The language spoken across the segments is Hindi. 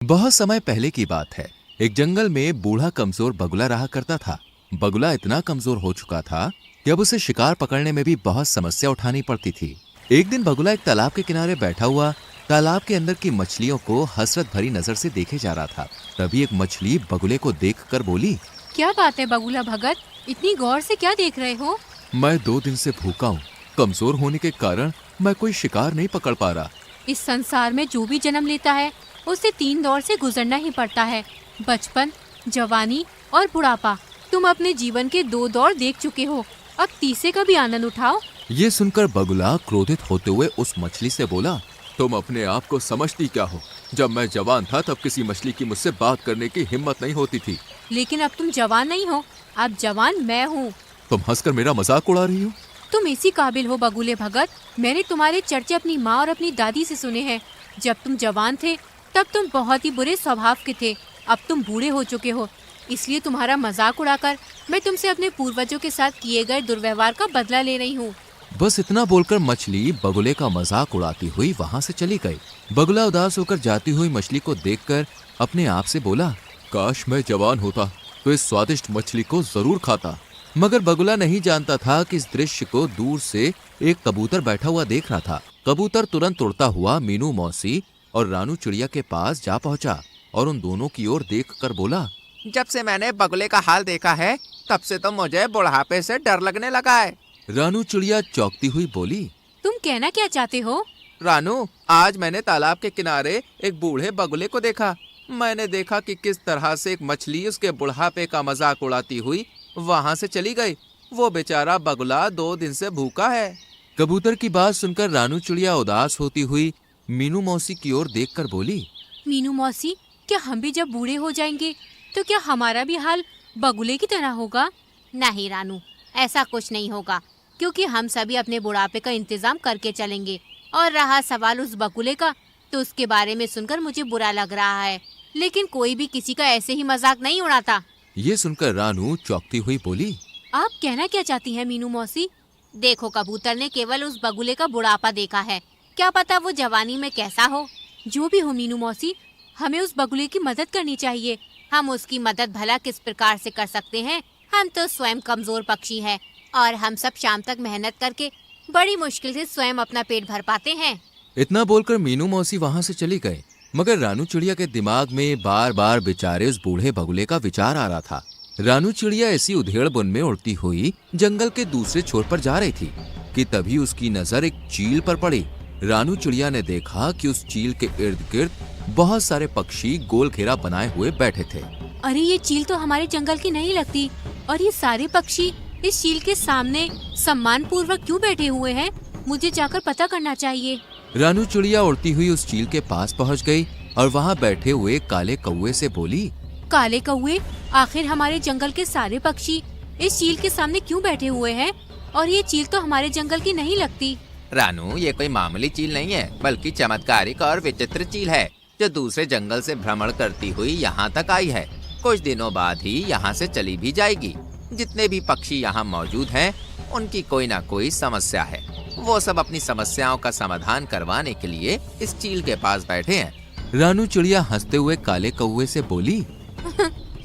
बहुत समय पहले की बात है। एक जंगल में बूढ़ा कमजोर बगुला रहा करता था। बगुला इतना कमजोर हो चुका था कि अब उसे शिकार पकड़ने में भी बहुत समस्या उठानी पड़ती थी। एक दिन बगुला एक तालाब के किनारे बैठा हुआ तालाब के अंदर की मछलियों को हसरत भरी नजर से देखे जा रहा था। तभी एक मछली बगुले को देखकर बोली, क्या बात है बगुला भगत, इतनी गौर से क्या देख रहे हो? मैं 2 दिन से भूखा हूँ। कमजोर होने के कारण मैं कोई शिकार नहीं पकड़ पा रहा। इस संसार में जो भी जन्म लेता है उसे 3 दौर से गुजरना ही पड़ता है, बचपन, जवानी और बुढ़ापा। तुम अपने जीवन के 2 दौर देख चुके हो, अब तीसरे का भी आनंद उठाओ। ये सुनकर बगुला क्रोधित होते हुए उस मछली से बोला, तुम अपने आप को समझती क्या हो? जब मैं जवान था तब किसी मछली की मुझसे बात करने की हिम्मत नहीं होती थी। लेकिन अब तुम जवान नहीं हो, अब जवान मैं हूँ। तुम हंसकर मेरा मजाक उड़ा रही हो? तुम इसी काबिल हो बगुले भगत। मैंने तुम्हारे चर्चे अपनी माँ और अपनी दादी से सुने हैं। जब तुम जवान थे तब तुम बहुत ही बुरे स्वभाव के थे। अब तुम बूढ़े हो चुके हो, इसलिए तुम्हारा मजाक उड़ाकर मैं तुमसे अपने पूर्वजों के साथ किए गए दुर्व्यवहार का बदला ले रही हूँ। बस इतना बोलकर मछली बगुले का मजाक उड़ाती हुई वहाँ से चली गई। बगुला उदास होकर जाती हुई मछली को देखकर अपने आप से बोला, काश मैं जवान होता तो इस स्वादिष्ट मछली को जरूर खाता। मगर बगुला नहीं जानता था कि इस दृश्य को दूर से एक कबूतर बैठा हुआ देख रहा था। कबूतर तुरंत उड़ता हुआ मीनू मौसी और रानू चिड़िया के पास जा पहुंचा और उन दोनों की ओर देखकर बोला, जब से मैंने बगुले का हाल देखा है तब से तो मुझे बुढ़ापे से डर लगने लगा है। रानू चिड़िया चौंकती हुई बोली, तुम कहना क्या चाहते हो? रानू, आज मैंने तालाब के किनारे एक बूढ़े बगुले को देखा। मैंने देखा कि किस तरह से एक मछली उसके बुढ़ापे का मजाक उड़ाती हुई वहाँ से चली गई। वो बेचारा बगुला 2 दिन से भूखा है। कबूतर की बात सुनकर रानू चिड़िया उदास होती हुई मीनू मौसी की ओर देखकर बोली, मीनू मौसी, क्या हम भी जब बूढ़े हो जाएंगे तो क्या हमारा भी हाल बगुले की तरह होगा? नहीं रानू, ऐसा कुछ नहीं होगा, क्योंकि हम सभी अपने बुढ़ापे का इंतजाम करके चलेंगे। और रहा सवाल उस बगुले का, तो उसके बारे में सुनकर मुझे बुरा लग रहा है, लेकिन कोई भी किसी का ऐसे ही मजाक नहीं उड़ाता। ये सुनकर रानू चौंकती हुई बोली, आप कहना क्या चाहती हैं मीनू मौसी? देखो, कबूतर ने केवल उस बगुले का बुढ़ापा देखा है, क्या पता वो जवानी में कैसा हो। जो भी हो मीनू मौसी, हमें उस बगुले की मदद करनी चाहिए। हम उसकी मदद भला किस प्रकार से कर सकते हैं? हम तो स्वयं कमजोर पक्षी हैं और हम सब शाम तक मेहनत करके बड़ी मुश्किल से स्वयं अपना पेट भर पाते हैं। इतना बोलकर मीनू मौसी वहाँ से चली गई। मगर रानू चिड़िया के दिमाग में बार बार बेचारे उस बूढ़े बगुले का विचार आ रहा था। रानू चिड़िया ऐसी उधेड़ बुन में उड़ती हुई जंगल के दूसरे छोर पर जा रही थी कि तभी उसकी नजर एक चील पर पड़ी। रानू चिड़िया ने देखा कि उस चील के इर्द गिर्द बहुत सारे पक्षी गोल घेरा बनाए हुए बैठे थे। अरे ये चील तो हमारे जंगल की नहीं लगती, और ये सारे पक्षी इस चील के सामने सम्मान पूर्वक क्यों बैठे हुए हैं? मुझे जाकर पता करना चाहिए। रानू चिड़िया उड़ती हुई उस चील के पास पहुंच गई और वहां बैठे हुए काले कौवे से बोली, काले कौवे, आखिर हमारे जंगल के सारे पक्षी इस चील के सामने क्यों बैठे हुए हैं? और ये चील तो हमारे जंगल की नहीं लगती। रानू, ये कोई मामूली चील नहीं है, बल्कि चमत्कारिक और विचित्र चील है, जो दूसरे जंगल से भ्रमण करती हुई यहाँ तक आई है। कुछ दिनों बाद ही यहाँ से चली भी जाएगी। जितने भी पक्षी यहाँ मौजूद हैं, उनकी कोई ना कोई समस्या है। वो सब अपनी समस्याओं का समाधान करवाने के लिए इस चील के पास बैठे हैं। रानू चिड़िया हंसते हुए काले कौवे से बोली,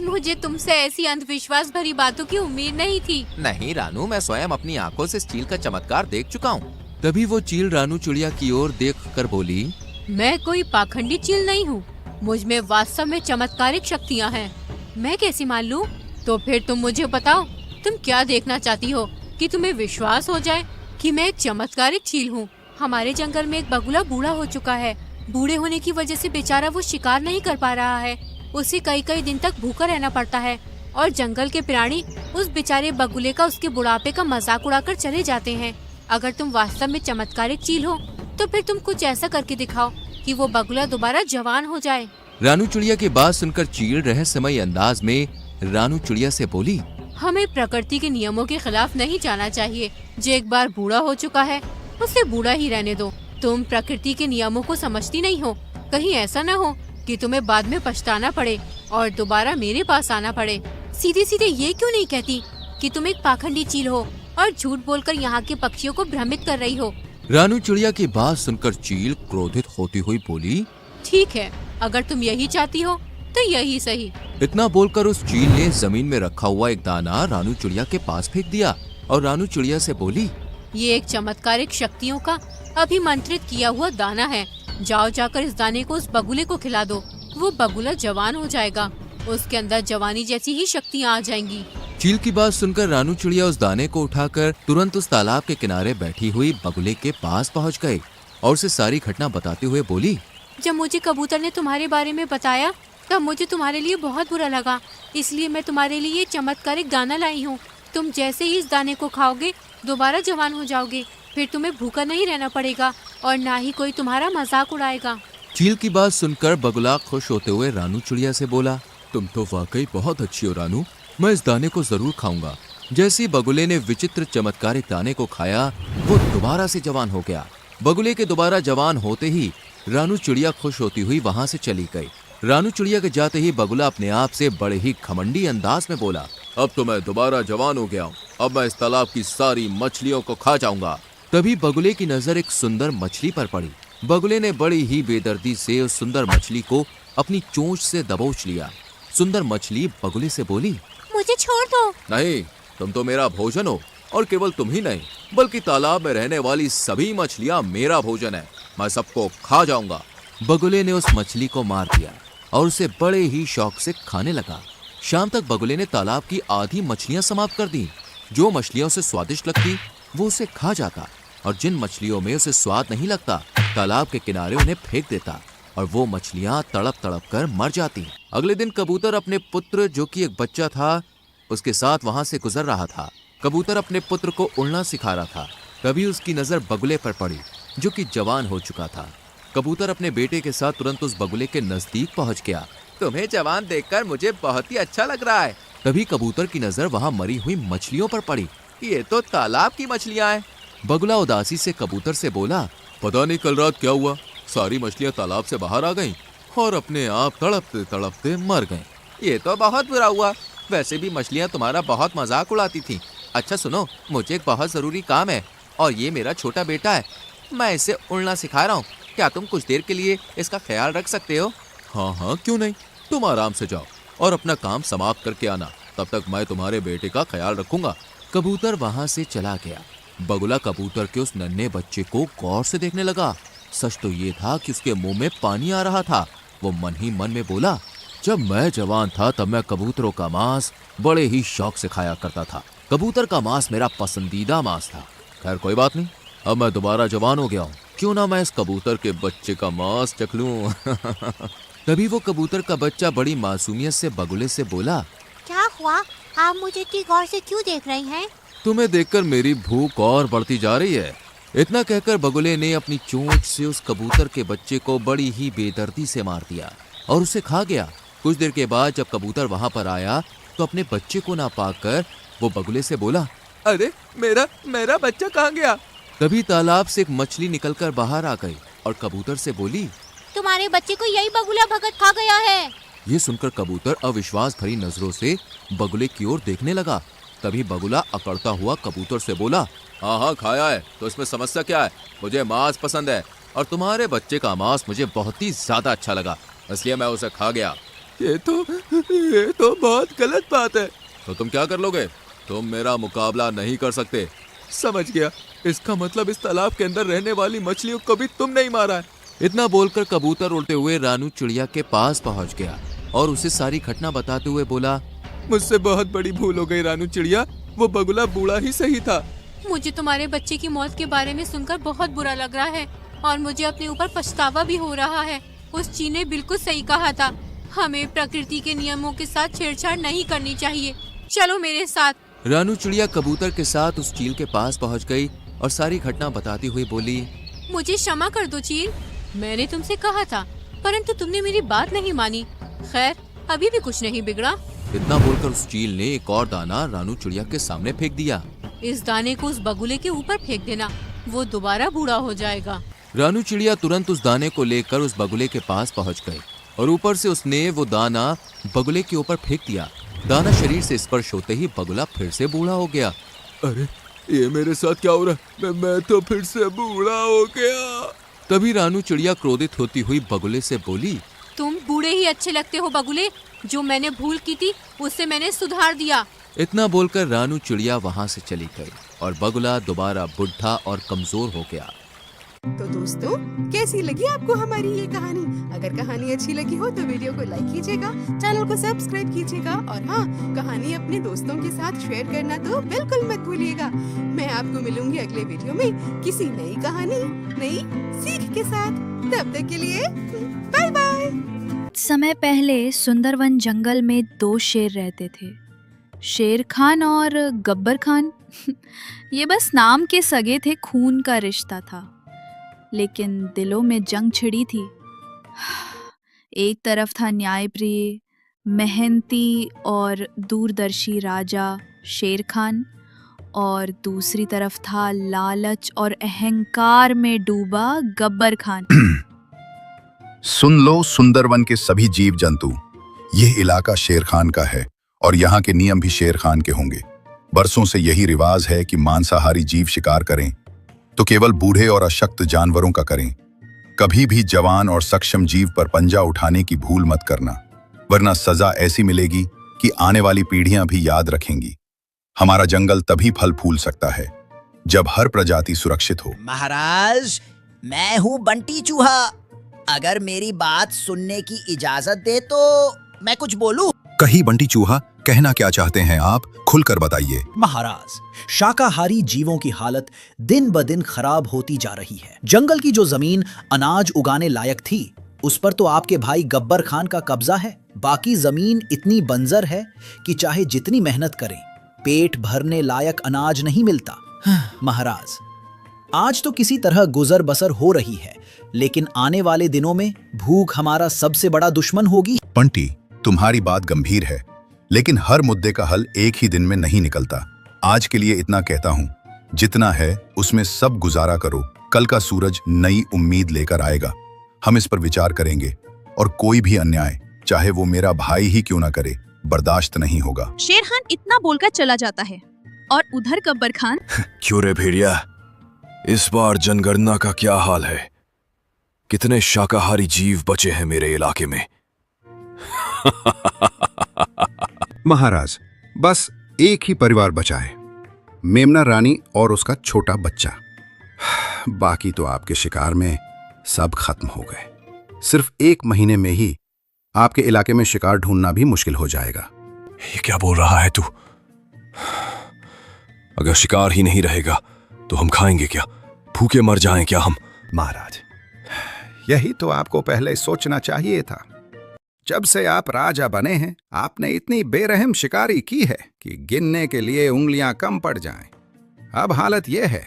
मुझे तुमसे ऐसी अंधविश्वास भरी बातों की उम्मीद नहीं थी। नहीं रानू, मैं स्वयं अपनी आंखों से इस चील का चमत्कार देख चुका हूँ। तभी वो चील रानू चिड़िया की ओर देखकर बोली, मैं कोई पाखंडी चील नहीं हूँ, मुझ में वास्तव में चमत्कारिक शक्तियाँ हैं। मैं कैसी मान लूँ? तो फिर तुम मुझे बताओ, तुम क्या देखना चाहती हो? कि तुम्हें विश्वास हो जाए कि मैं एक चमत्कारिक चील हूँ। हमारे जंगल में एक बगुला बूढ़ा हो चुका है। बूढ़े होने की वजह से बेचारा वो शिकार नहीं कर पा रहा है। उसे कई कई दिन तक भूखा रहना पड़ता है और जंगल के प्राणी उस बेचारे बगुले का उसके बुढ़ापे का मजाक उड़ाकर चले जाते हैं। अगर तुम वास्तव में चमत्कारिक चील हो तो फिर तुम कुछ ऐसा करके दिखाओ कि वो बगुला दोबारा जवान हो जाए। रानू चिड़िया की बात सुनकर चील रहस्यमय अंदाज में रानू चिड़िया से बोली, हमें प्रकृति के नियमों के खिलाफ नहीं जाना चाहिए। जो एक बार बूढ़ा हो चुका है उसे बूढ़ा ही रहने दो। तुम प्रकृति के नियमों को समझती नहीं हो। कहीं ऐसा न हो कि तुम्हें बाद में पछताना पड़े और दोबारा मेरे पास आना पड़े। सीधे सीधे ये क्यों नहीं कहती कि तुम एक पाखंडी चील हो और झूठ बोलकर यहाँ के पक्षियों को भ्रमित कर रही हो? रानू चिड़िया की बात सुनकर चील क्रोधित होती हुई बोली, ठीक है, अगर तुम यही चाहती हो तो यही सही। इतना बोलकर उस चील ने जमीन में रखा हुआ एक दाना रानू चिड़िया के पास फेंक दिया और रानू चिड़िया से बोली, ये एक चमत्कारिक शक्तियों का अभिमंत्रित किया हुआ दाना है। जाओ जाकर इस दाने को उस बगुले को खिला दो। वो बगुला जवान हो जाएगा, उसके अंदर जवानी जैसी ही शक्तियाँ आ जाएंगी। चील की बात सुनकर रानू चिड़िया उस दाने को उठाकर तुरंत उस तालाब के किनारे बैठी हुई बगुले के पास पहुंच गए और उसे सारी घटना बताते हुए बोली, जब मुझे कबूतर ने तुम्हारे बारे में बताया तब मुझे तुम्हारे लिए बहुत बुरा लगा, इसलिए मैं तुम्हारे लिए ये चमत्कारिक दाना लाई हूँ। तुम जैसे ही इस दाने को खाओगे दोबारा जवान हो जाओगे, फिर तुम्हें भूखा नहीं रहना पड़ेगा और ना ही कोई तुम्हारा मजाक उड़ाएगा। चील की बात सुनकर बगुला खुश होते हुए रानू चिड़िया से बोला, तुम तो वाकई बहुत अच्छी हो रानू, मैं इस दाने को जरूर खाऊंगा। जैसे ही बगुले ने विचित्र चमत्कारिक दाने को खाया वो दोबारा से जवान हो गया। बगुले के दोबारा जवान होते ही रानू चिड़िया खुश होती हुई वहां से चली गई। रानू चिड़िया के जाते ही बगुला अपने आप से बड़े ही घमंडी अंदाज में बोला, अब तो मैं दोबारा जवान हो गया हूँ, अब मैं इस तालाब की सारी मछलियों को खा जाऊंगा। तभी बगुले की नजर एक सुंदर मछली पर पड़ी। बगुले ने बड़ी ही बेदर्दी से उस सुंदर मछली को अपनी चोंच से दबोच लिया। सुंदर मछली बगुले से बोली, मुझे छोड़ दो। नहीं, तुम तो मेरा भोजन हो और केवल तुम ही नहीं बल्कि तालाब में रहने वाली सभी मछलियां मेरा भोजन है, मैं सबको खा जाऊंगा। बगुले ने उस मछली को मार दिया और उसे बड़े ही शौक से खाने लगा। शाम तक बगुले ने तालाब की आधी मछलियां समाप्त कर दी। जो मछलियां उसे स्वादिष्ट लगती वो उसे खा जाता और जिन मछलियों में उसे स्वाद नहीं लगता तालाब के किनारे उन्हें फेंक देता और वो मछलियां तड़प तड़प कर मर जाती। अगले दिन कबूतर अपने पुत्र जो कि एक बच्चा था उसके साथ वहां से गुजर रहा था। कबूतर अपने पुत्र को उड़ना सिखा रहा था। तभी उसकी नजर बगुले पर पड़ी जो कि जवान हो चुका था। कबूतर अपने बेटे के साथ तुरंत उस बगुले के नजदीक पहुंच गया। तुम्हें जवान देखकर मुझे बहुत ही अच्छा लग रहा है। तभी कबूतर की नजर वहां मरी हुई मछलियों पर पड़ी। ये तो तालाब की मछलियाँ हैं। बगुला उदासी से कबूतर से बोला, पता नहीं कल रात क्या हुआ, सारी मछलियां तालाब से बाहर आ गईं और अपने आप तड़पते तड़पते मर गईं। ये तो बहुत बुरा हुआ। वैसे भी मछलियाँ तुम्हारा बहुत मजाक उड़ाती थीं। अच्छा सुनो, मुझे एक बहुत जरूरी काम है और ये मेरा छोटा बेटा है, मैं इसे उड़ना सिखा रहा हूँ। क्या तुम कुछ देर के लिए इसका ख्याल रख सकते हो? हाँ हाँ, क्यों नहीं, तुम आराम से जाओ और अपना काम समाप्त करके आना, तब तक मैं तुम्हारे बेटे का ख्याल रखूंगा। कबूतर वहां से चला गया। बगुला कबूतर के उस नन्हे बच्चे को गौर से देखने लगा। सच तो ये था कि उसके मुंह में पानी आ रहा था। वो मन ही मन में बोला, जब मैं जवान था तब मैं कबूतरों का मांस बड़े ही शौक से खाया करता था। कबूतर का मांस मेरा पसंदीदा मांस था। खैर कोई बात नहीं, अब मैं दोबारा जवान हो गया हूँ, क्यों ना मैं इस कबूतर के बच्चे का मांस चख लूं। तभी वो कबूतर का बच्चा बड़ी मासूमियत से बगुले से बोला, क्या हुआ, आप मुझे इतनी गौर से क्यों देख रही हैं? तुम्हें देखकर मेरी भूख और बढ़ती जा रही है। इतना कहकर बगुले ने अपनी चोंच से उस कबूतर के बच्चे को बड़ी ही बेदर्दी से मार दिया और उसे खा गया। कुछ देर के बाद जब कबूतर वहां पर आया तो अपने बच्चे को ना पाकर वो बगुले से बोला, अरे मेरा बच्चा कहाँ गया? तभी तालाब से एक मछली निकलकर बाहर आ गई और कबूतर से बोली, तुम्हारे बच्चे को यही बगुला भगत खा गया है। ये सुनकर कबूतर अविश्वास भरी नजरों से बगुले की ओर देखने लगा। तभी बगुला अकड़ता हुआ कबूतर से बोला, हाँ हाँ खाया है, तो इसमें समस्या क्या है? मुझे मांस पसंद है और तुम्हारे बच्चे का मांस मुझे बहुत ही ज्यादा अच्छा लगा, इसलिए मैं उसे खा गया। ये तो बहुत गलत बात है। तो तुम क्या कर लोगे? तुम मेरा मुकाबला नहीं कर सकते। समझ गया, इसका मतलब इस तालाब के अंदर रहने वाली मछलियों को भी तुम नहीं मारा है। इतना बोलकर कबूतर उड़ते हुए रानू चिड़िया के पास पहुंच गया और उसे सारी घटना बताते हुए बोला, मुझसे बहुत बड़ी भूल हो गई रानू चिड़िया, वो बगुला बूढ़ा ही सही था। मुझे तुम्हारे बच्चे की मौत के बारे में सुनकर बहुत बुरा लग रहा है और मुझे अपने ऊपर पछतावा भी हो रहा है। उस चील ने बिल्कुल सही कहा था, हमें प्रकृति के नियमों के साथ छेड़छाड़ नहीं करनी चाहिए। चलो मेरे साथ। रानू चिड़िया कबूतर के साथ उस चील के पास पहुंच गई और सारी घटना बताती हुई बोली, मुझे क्षमा कर दो चील, मैंने तुमसे कहा था परंतु तुमने मेरी बात नहीं मानी। खैर अभी भी कुछ नहीं बिगड़ा। इतना बोलकर उस चील ने एक और दाना रानू चिड़िया के सामने फेंक दिया। इस दाने को उस बगुले के ऊपर फेंक देना, वो दोबारा बूढ़ा हो जाएगा। रानू चिड़िया तुरंत उस दाने को लेकर उस बगुले के पास पहुंच गई और ऊपर से उसने वो दाना बगुले के ऊपर फेंक दिया। दाना शरीर से स्पर्श होते ही बगुला फिर से बूढ़ा हो गया। अरे ये मेरे साथ क्या हो रहा है? मैं तो फिर से बूढ़ा हो गया। तभी रानू चिड़िया क्रोधित होती हुई बगुले से बोली, तुम बूढ़े ही अच्छे लगते हो बगुले। जो मैंने भूल की थी उससे मैंने सुधार दिया। इतना बोलकर रानू चिड़िया वहां से चली गई और बगुला दोबारा बुढ़ा और कमजोर हो गया। तो दोस्तों, कैसी लगी आपको हमारी ये कहानी? अगर कहानी अच्छी लगी हो तो वीडियो को लाइक कीजिएगा, चैनल को सब्सक्राइब कीजिएगा और हाँ, कहानी अपने दोस्तों के साथ शेयर करना तो बिल्कुल मत भूलिएगा। मैं आपको मिलूंगी अगले वीडियो में किसी नई कहानी, नई सीख के साथ। तब तक के लिए बाय बाय। समय पहले सुंदरवन जंगल में 2 शेर रहते थे, शेर खान और गब्बर खान। ये बस नाम के सगे थे, खून का रिश्ता था, लेकिन दिलों में जंग छिड़ी थी। एक तरफ था न्यायप्रिय, मेहनती और दूरदर्शी राजा शेर खान, और दूसरी तरफ था लालच और अहंकार में डूबा गब्बर खान। सुन लो सुंदरवन के सभी जीव जंतु, यह इलाका शेर खान का है और यहाँ के नियम भी शेर खान के होंगे। बरसों से यही रिवाज है कि मांसाहारी जीव शिकार करें तो केवल बूढ़े और अशक्त जानवरों का करें। कभी भी जवान और सक्षम जीव पर पंजा उठाने की भूल मत करना, वरना सजा ऐसी मिलेगी कि आने वाली पीढ़ियां भी याद रखेंगी। हमारा जंगल तभी फल फूल सकता है जब हर प्रजाति सुरक्षित हो। महाराज, मैं हूँ बंटी चूहा। अगर मेरी बात सुनने की इजाजत दे तो मैं कुछ बोलूं? कही बंटी चूहा, कहना क्या चाहते हैं आप? खुलकर बताइए। महाराज, शाकाहारी जीवों की हालत दिन ब दिन खराब होती जा रही है। जंगल की जो जमीन अनाज उगाने लायक थी, उस पर तो आपके भाई गब्बर खान का कब्जा है। बाकी जमीन इतनी बंजर है कि चाहे जितनी मेहनत करें, पेट भरने लायक अनाज नहीं मिलता। महाराज, आज तो किसी तरह गुजर बसर हो रही है, लेकिन आने वाले दिनों में भूख हमारा सबसे बड़ा दुश्मन होगी। बंटी, तुम्हारी बात गंभीर है, लेकिन हर मुद्दे का हल एक ही दिन में नहीं निकलता। आज के लिए इतना कहता हूँ, जितना है उसमें सब गुजारा करो। कल का सूरज नई उम्मीद लेकर आएगा। हम इस पर विचार करेंगे और कोई भी अन्याय, चाहे वो मेरा भाई ही क्यों ना करे, बर्दाश्त नहीं होगा। शेर खान इतना बोलकर चला जाता है और उधर गब्बर खान। क्यों रे भेड़िया, इस बार जनगणना का क्या हाल है? कितने शाकाहारी जीव बचे हैं मेरे इलाके में? महाराज, बस एक ही परिवार बचा है, मेमना रानी और उसका छोटा बच्चा। बाकी तो आपके शिकार में सब खत्म हो गए। सिर्फ 1 महीने में ही आपके इलाके में शिकार ढूंढना भी मुश्किल हो जाएगा। ये क्या बोल रहा है तू? अगर शिकार ही नहीं रहेगा तो हम खाएंगे क्या? भूखे मर जाएं क्या हम? महाराज, यही तो आपको पहले सोचना चाहिए था। जब से आप राजा बने हैं, आपने इतनी बेरहम शिकारी की है कि गिनने के लिए उंगलियां कम पड़ जाएं। अब हालत यह है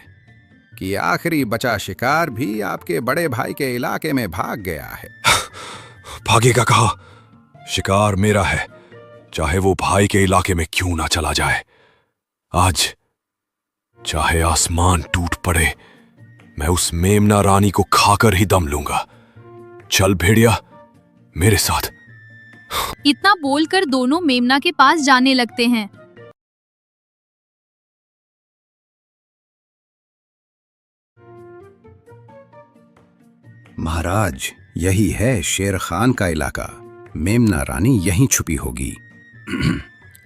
कि आखिरी बचा शिकार भी आपके बड़े भाई के इलाके में भाग गया है। भागेगा कहा? शिकार मेरा है, चाहे वो भाई के इलाके में क्यों ना चला जाए। आज चाहे आसमान टूट पड़े, मैं उस मेमना रानी को खाकर ही दम लूंगा। चल भेड़िया, मेरे साथ। इतना बोलकर दोनों मेमना के पास जाने लगते हैं। महाराज, यही है शेर खान का इलाका। मेमना रानी यहीं छुपी होगी।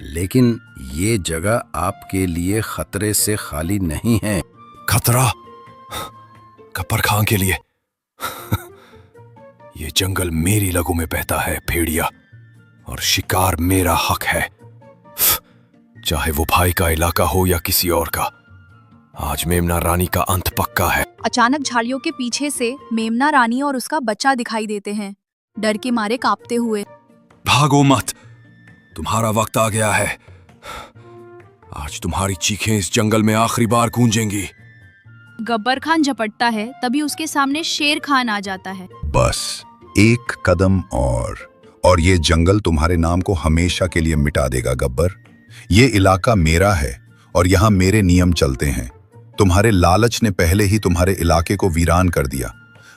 लेकिन ये जगह आपके लिए खतरे से खाली नहीं है। खतरा? गब्बर खान के लिए? ये जंगल मेरी लगों में बहता है भेड़िया, और शिकार मेरा हक है, चाहे वो भाई का इलाका हो या किसी और का। आज मेमना रानी का अंत पक्का है। अचानक झाड़ियों के पीछे से मेमना रानी और उसका बच्चा दिखाई देते हैं, डर के मारे कांपते हुए। भागो मत, तुम्हारा वक्त आ गया है। आज तुम्हारी चीखें इस जंगल में आखिरी बार गूंजेंगी। गब्बर खान झपटता है, तभी उसके सामने शेर खान आ जाता है। बस एक कदम और ये जंगल तुम्हारे नाम को हमेशा के लिए मिटा देगा गब्बर। ये इलाका मेरा है और यहाँ मेरे नियम चलते हैं। तुम्हारे लालच ने पहले ही तुम्हारे इलाके को वीरान कर दिया।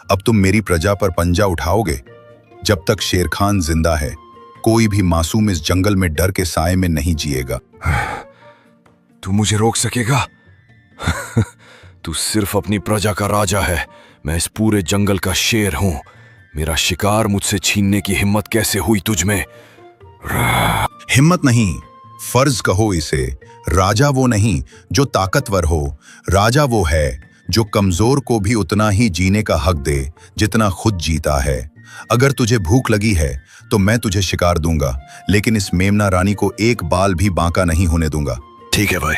अब तुम मेरी प्रजा पर पंजा उठाओगे। जब तक शेर खान जिंदा है, कोई भी मासूम इस जंगल में डर के साए में नहीं जिएगा। तू मुझे रोक सकेगा? तू सिर्फ अपनी प्रजा का राजा है, मैं इस पूरे जंगल का शेर हूं। मेरा शिकार मुझसे छीनने की हिम्मत कैसे हुई तुझ में? हिम्मत नहीं, फर्ज कहो इसे। राजा वो नहीं जो ताकतवर हो, राजा वो है जो कमजोर को भी उतना ही जीने का हक दे जितना खुद जीता है। अगर तुझे भूख लगी है तो मैं तुझे शिकार दूंगा, लेकिन इस मेमना रानी को एक बाल भी बांका नहीं होने दूंगा। ठीक है भाई,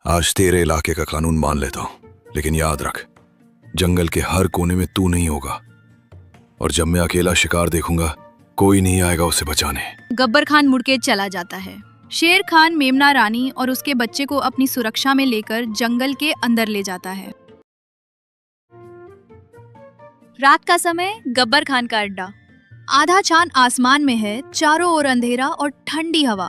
आज तेरे इलाके का कानून मान लेता हूं, लेकिन याद रख, जंगल के हर कोने में तू नहीं होगा, और जब मैं अकेला शिकार देखूंगा कोई नहीं आएगा उसे बचाने। गब्बर खान मुड़ के चला जाता है। शेर खान मेमना रानी और उसके बच्चे को अपनी सुरक्षा में लेकर जंगल के अंदर ले जाता है। रात का समय, गब्बर खान का अड्डा। आधा चांद आसमान में है, चारों ओर अंधेरा और ठंडी हवा।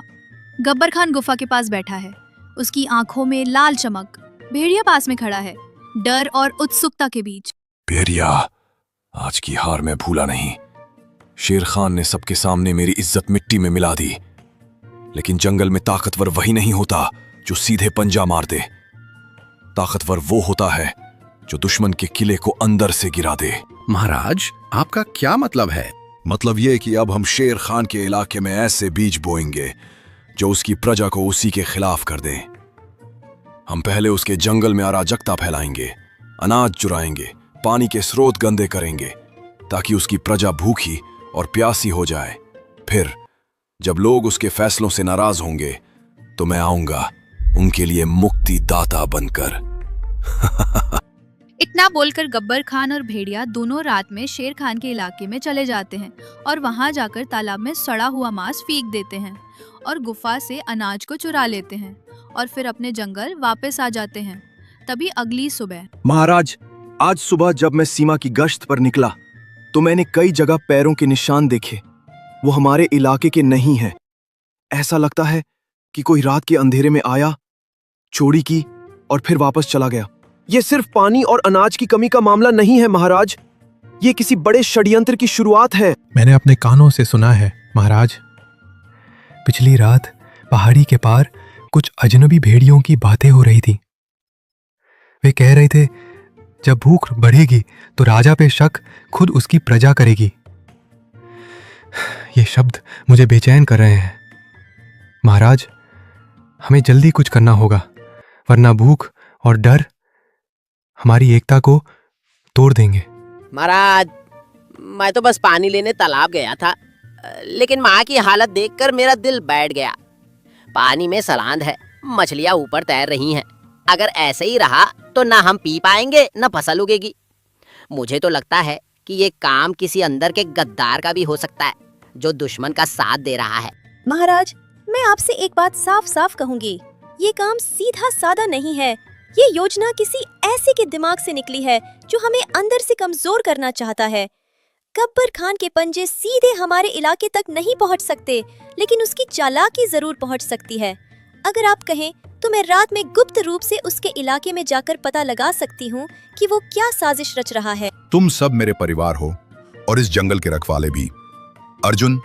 गब्बर खान गुफा के पास बैठा है, उसकी आंखों में लाल चमक। भेड़िया पास में खड़ा है, डर और उत्सुकता के बीच। भेड़िया, आज की हार मैं भूला नहीं। शेर खान ने सबके सामने मेरी इज्जत मिट्टी में मिला दी, लेकिन जंगल में ताकतवर वही नहीं होता जो सीधे पंजा मार दे। ताकतवर वो होता है जो दुश्मन के किले को अंदर से गिरा दे। महाराज, आपका क्या मतलब है? मतलब ये कि अब हम शेर खान के इलाके में ऐसे बीज बोएंगे जो उसकी प्रजा को उसी के खिलाफ कर दें। हम पहले उसके जंगल में अराजकता फैलाएंगे, अनाज चुराएंगे, पानी के स्रोत गंदे करेंगे, ताकि उसकी प्रजा भूखी और प्यासी हो जाए। फिर जब लोग उसके फैसलों से नाराज होंगे तो मैं आऊंगा उनके लिए मुक्तिदाता बनकर। इतना बोलकर गब्बर खान और भेड़िया दोनों रात में शेर खान के इलाके में चले जाते हैं और वहां जाकर तालाब में सड़ा हुआ मांस फेंक देते हैं और गुफा से अनाज को चुरा लेते हैं और फिर अपने जंगल वापस आ जाते हैं। तभी अगली सुबह। महाराज, आज सुबह जब मैं सीमा की गश्त पर निकला तो मैंने कई जगह पैरों के निशान देखे। वो हमारे इलाके के नहीं हैं। ऐसा लगता है कि कोई रात के अंधेरे में आया, चोरी की और फिर वापस चला गया। ये सिर्फ पानी और अनाज की कमी का मामला नहीं है महाराज, ये किसी बड़े षड्यंत्र की शुरुआत है। मैंने अपने कानों से सुना है महाराज। पिछली रात पहाड़ी के पार कुछ अजनबी भेड़ियों की बातें हो रही थी। वे कह रहे थे जब भूख बढ़ेगी तो राजा पे शक खुद उसकी प्रजा करेगी। ये शब्द मुझे बेचैन कर रहे हैं। महाराज, हमें जल्दी कुछ करना होगा, वरना भूख और डर हमारी एकता को तोड़ देंगे। महाराज, मैं तो बस पानी लेने तालाब गया था, लेकिन माँ की हालत देखकर मेरा दिल बैठ गया। पानी में सलांद है, मछलियाँ ऊपर तैर रही हैं। अगर ऐसे ही रहा तो ना हम पी पाएंगे ना फसल उगेगी। मुझे तो लगता है कि ये काम किसी अंदर के गद्दार का भी हो सकता है जो दुश्मन का साथ दे रहा है। महाराज, मैं आपसे एक बात साफ साफ कहूंगी, ये काम सीधा साधा नहीं है। ये योजना किसी ऐसे के दिमाग से निकली है जो हमें अंदर से कमजोर करना चाहता है। गब्बर खान के पंजे सीधे हमारे इलाके तक नहीं पहुंच सकते, लेकिन उसकी चालाकी जरूर पहुंच सकती है। अगर आप कहें तो मैं रात में गुप्त रूप से उसके इलाके में जाकर पता लगा सकती हूँ कि वो क्या साजिश रच रहा है। तुम सब मेरे परिवार हो और इस जंगल के रखवाले भी। अर्जुन,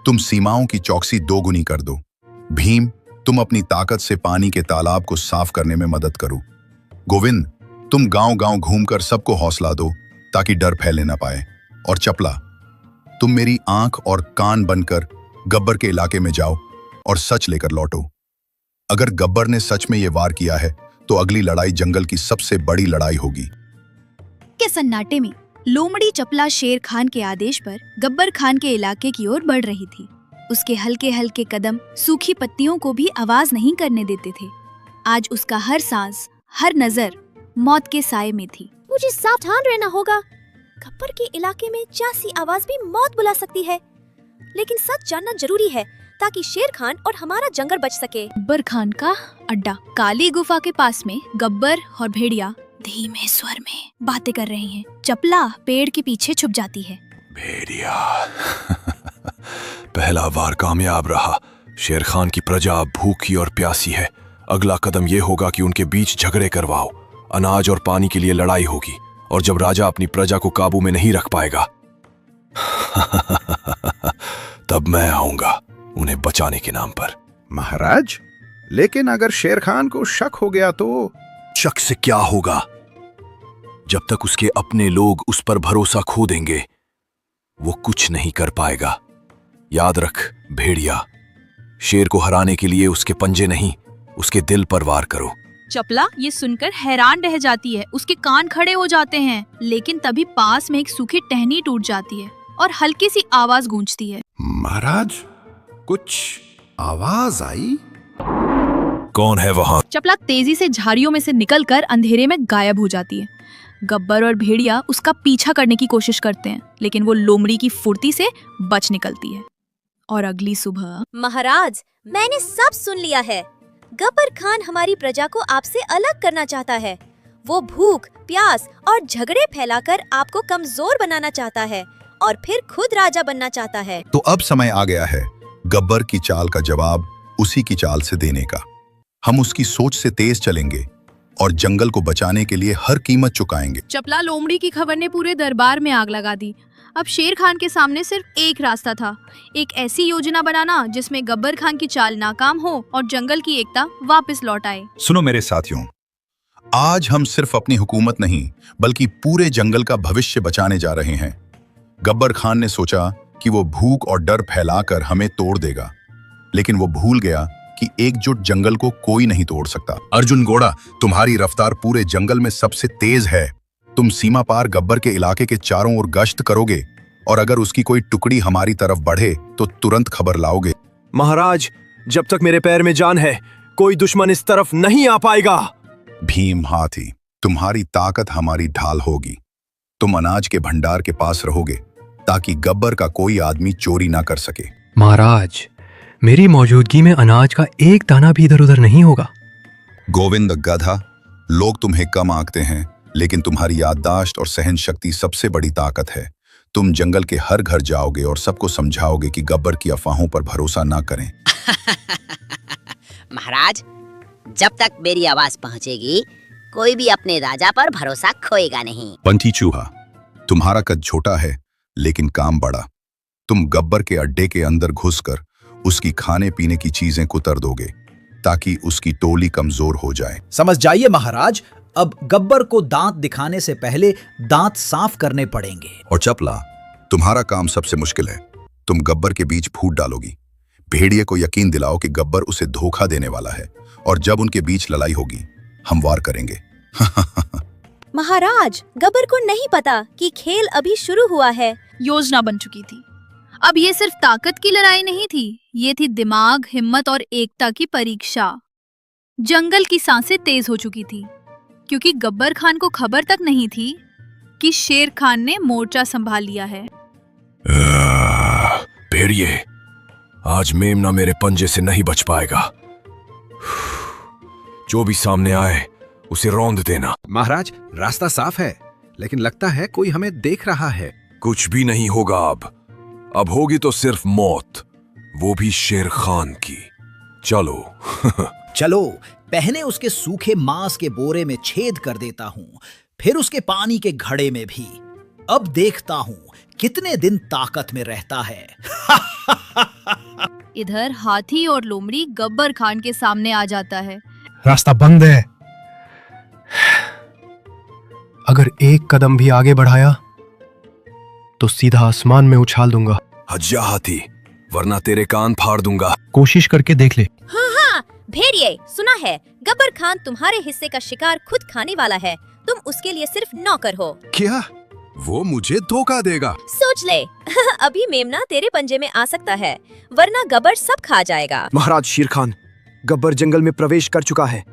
तुम सीमाओं की चौकसी दोगुनी कर दो। भीम, तुम अपनी ताकत से पानी के तालाब को साफ करने में मदद करो। गोविंद, तुम गांव-गांव घूमकर सबको हौसला दो ताकि डर फैलने न पाए। और चपला, तुम मेरी आंख और कान बनकर गब्बर के इलाके में जाओ और सच लेकर लौटो। अगर गब्बर ने सच में ये वार किया है तो अगली लड़ाई जंगल की सबसे बड़ी लड़ाई होगी। के सन्नाटे में लोमड़ी चपला शेर खान के आदेश पर गब्बर खान के इलाके की ओर बढ़ रही थी। उसके हल्के हल्के कदम सूखी पत्तियों को भी आवाज नहीं करने देते थे। आज उसका हर सांस, हर नजर मौत के साए में थी। मुझे सावधान रहना होगा। गब्बर के इलाके में जैसी आवाज भी मौत बुला सकती है, लेकिन सच जानना जरूरी है ताकि शेर खान और हमारा जंगल बच सके। गब्बर खान का अड्डा। काली गुफा के पास में गब्बर और भेड़िया धीमे स्वर में बातें कर रहे हैं। चपला पेड़ के पीछे छुप जाती है। भेड़िया, पहला वार कामयाब रहा। शेर खान की प्रजा भूखी और प्यासी है। अगला कदम ये होगा कि उनके बीच झगड़े करवाओ। अनाज और पानी के लिए लड़ाई होगी, और जब राजा अपनी प्रजा को काबू में नहीं रख पाएगा तब मैं आऊंगा उन्हें बचाने के नाम पर। महाराज, लेकिन अगर शेर खान को शक हो गया तो? शक से क्या होगा? जब तक उसके अपने लोग उस पर भरोसा खो देंगे वो कुछ नहीं कर पाएगा। याद रख भेड़िया, शेर को हराने के लिए उसके पंजे नहीं, उसके दिल पर वार करो। चपला ये सुनकर हैरान रह जाती है। उसके कान खड़े हो जाते हैं, लेकिन तभी पास में एक सूखी टहनी टूट जाती है और हल्की सी आवाज गूंजती है। महाराज, कुछ आवाज आई? कौन है वहाँ? चपला तेजी से झाड़ियों में से निकलकर अंधेरे में गायब हो जाती है। गब्बर और भेड़िया उसका पीछा करने की कोशिश करते हैं, लेकिन वो लोमड़ी की फुर्ती से बच निकलती है। और अगली सुबह। महाराज, मैंने सब सुन लिया है। गब्बर खान हमारी प्रजा को आपसे अलग करना चाहता है। वो भूख, प्यास और झगड़े फैलाकर आपको कमजोर बनाना चाहता है और फिर खुद राजा बनना चाहता है। तो अब समय आ गया है गब्बर की चाल का जवाब उसी की चाल से देने का। हम उसकी सोच से तेज चलेंगे और जंगल को बचाने के लिए हर कीमत चुकाएंगे। चपला लोमड़ी की खबर ने पूरे दरबार में आग लगा दी। अब शेर खान के सामने सिर्फ एक रास्ता था, एक ऐसी योजना बनाना जिसमें गब्बर खान की चाल नाकाम हो और जंगल की एकता वापस लौट आए। सुनो मेरे साथियों, आज हम सिर्फ अपनी हुकूमत नहीं बल्कि पूरे जंगल का भविष्य बचाने जा रहे हैं। गब्बर खान ने सोचा कि वो भूख और डर फैलाकर हमें तोड़ देगा, लेकिन वो भूल गया कि एकजुट जंगल को कोई नहीं तोड़ सकता। अर्जुन घोड़ा, तुम्हारी रफ्तार पूरे जंगल में सबसे तेज है। तुम सीमा पार गब्बर के इलाके के चारों ओर गश्त करोगे और अगर उसकी कोई टुकड़ी हमारी तरफ बढ़े तो तुरंत खबर लाओगे। महाराज, जब तक मेरे पैर में जान है कोई दुश्मन इस तरफ नहीं आ पाएगा। भीम हाथी, तुम्हारी ताकत हमारी ढाल होगी। तुम अनाज के भंडार के पास रहोगे ताकि गब्बर का कोई आदमी चोरी ना कर सके। महाराज, मेरी मौजूदगी में अनाज का एक दाना भी इधर उधर नहीं होगा। गोविंद गधा, लोग तुम्हें कम आंकते हैं, लेकिन तुम्हारी याददाश्त और सहन शक्ति सबसे बड़ी ताकत है। तुम जंगल के हर घर जाओगे और सबको समझाओगे कि गब्बर की अफवाहों पर भरोसा ना करें। महाराज, जब तक मेरी आवाज पहुंचेगी कोई भी अपने राजा पर भरोसा खोएगा नहीं। बंटी चूहा, तुम्हारा कद छोटा है लेकिन काम बड़ा। तुम गब्बर के अड्डे के अंदर घुसकर उसकी खाने पीने की चीजें कुतर दोगे ताकि उसकी टोली कमजोर हो जाए। समझ जाइए महाराज, अब गब्बर को दांत दिखाने से पहले दांत साफ करने पड़ेंगे। और चपला, तुम्हारा काम सबसे मुश्किल है। तुम गब्बर के बीच फूट डालोगी। भेड़िए को यकीन दिलाओ कि गब्बर उसे धोखा देने वाला है और जब उनके बीच लड़ाई होगी हम वार करेंगे। महाराज, गब्बर को नहीं पता कि खेल अभी शुरू हुआ है। योजना बन चुकी थी। अब ये सिर्फ ताकत की लड़ाई नहीं थी, ये थी दिमाग, हिम्मत और एकता की परीक्षा। जंगल की सांसें तेज हो चुकी थी क्योंकि गब्बर खान को खबर तक नहीं थी कि शेर खान ने मोर्चा संभाल लिया है। भेड़िए, आज मेमना मेरे पंजे से नहीं बच पाएगा। जो भी सामने आए उसे रौंद देना। महाराज, रास्ता साफ है लेकिन लगता है कोई हमें देख रहा है। कुछ भी नहीं होगा अब होगी तो सिर्फ मौत, वो भी शेर खान की। चलो। चलो, पहले उसके सूखे मांस के बोरे में छेद कर देता हूँ, फिर उसके पानी के घड़े में भी। अब देखता हूँ कितने दिन ताकत में रहता है। इधर हाथी और लोमड़ी गब्बर खान के सामने आ जाता है। रास्ता बंद है। अगर एक कदम भी आगे बढ़ाया तो सीधा आसमान में उछाल दूंगा। हज्जा हाथी, वरना तेरे कान फाड़ दूंगा। कोशिश करके देख ले। हाँ, भेड़िए, सुना है गब्बर खान तुम्हारे हिस्से का शिकार खुद खाने वाला है। तुम उसके लिए सिर्फ नौकर हो। क्या वो मुझे धोखा देगा? सोच ले। अभी मेमना तेरे पंजे में आ सकता है, वरना गब्बर सब खा जाएगा। महाराज शेर खान, गब्बर जंगल में प्रवेश कर चुका है।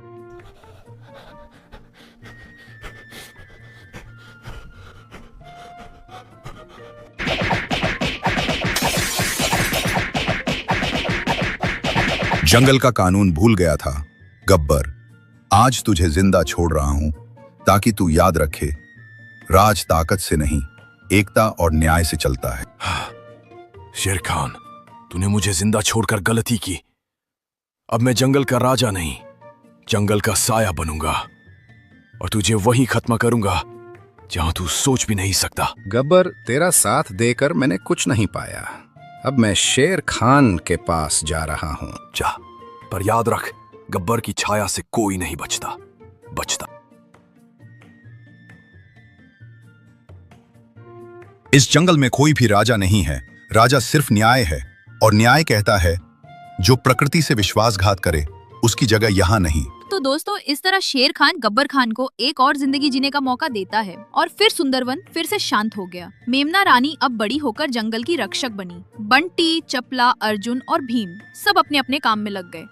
जंगल का कानून भूल गया था। गब्बर, आज तुझे जिंदा छोड़ रहा हूं ताकि तू याद रखे, राज ताकत से नहीं, एकता और न्याय से चलता है। शेर खान, तूने मुझे जिंदा छोड़कर गलती की। अब मैं जंगल का राजा नहीं, जंगल का साया बनूंगा और तुझे वहीं खत्म करूंगा जहां तू सोच भी नहीं सकता। गब्बर, तेरा साथ देकर मैंने कुछ नहीं पाया। अब मैं शेर खान के पास जा रहा हूं। जा, पर याद रख, गब्बर की छाया से कोई नहीं बचता। इस जंगल में कोई भी राजा नहीं है, राजा सिर्फ न्याय है। और न्याय कहता है जो प्रकृति से विश्वासघात करे उसकी जगह यहाँ नहीं। तो दोस्तों, इस तरह शेर खान गब्बर खान को एक और जिंदगी जीने का मौका देता है और फिर सुंदरवन फिर से शांत हो गया। मेमना रानी अब बड़ी होकर जंगल की रक्षक बनी। बंटी, चपला, अर्जुन और भीम सब अपने अपने काम में लग गए।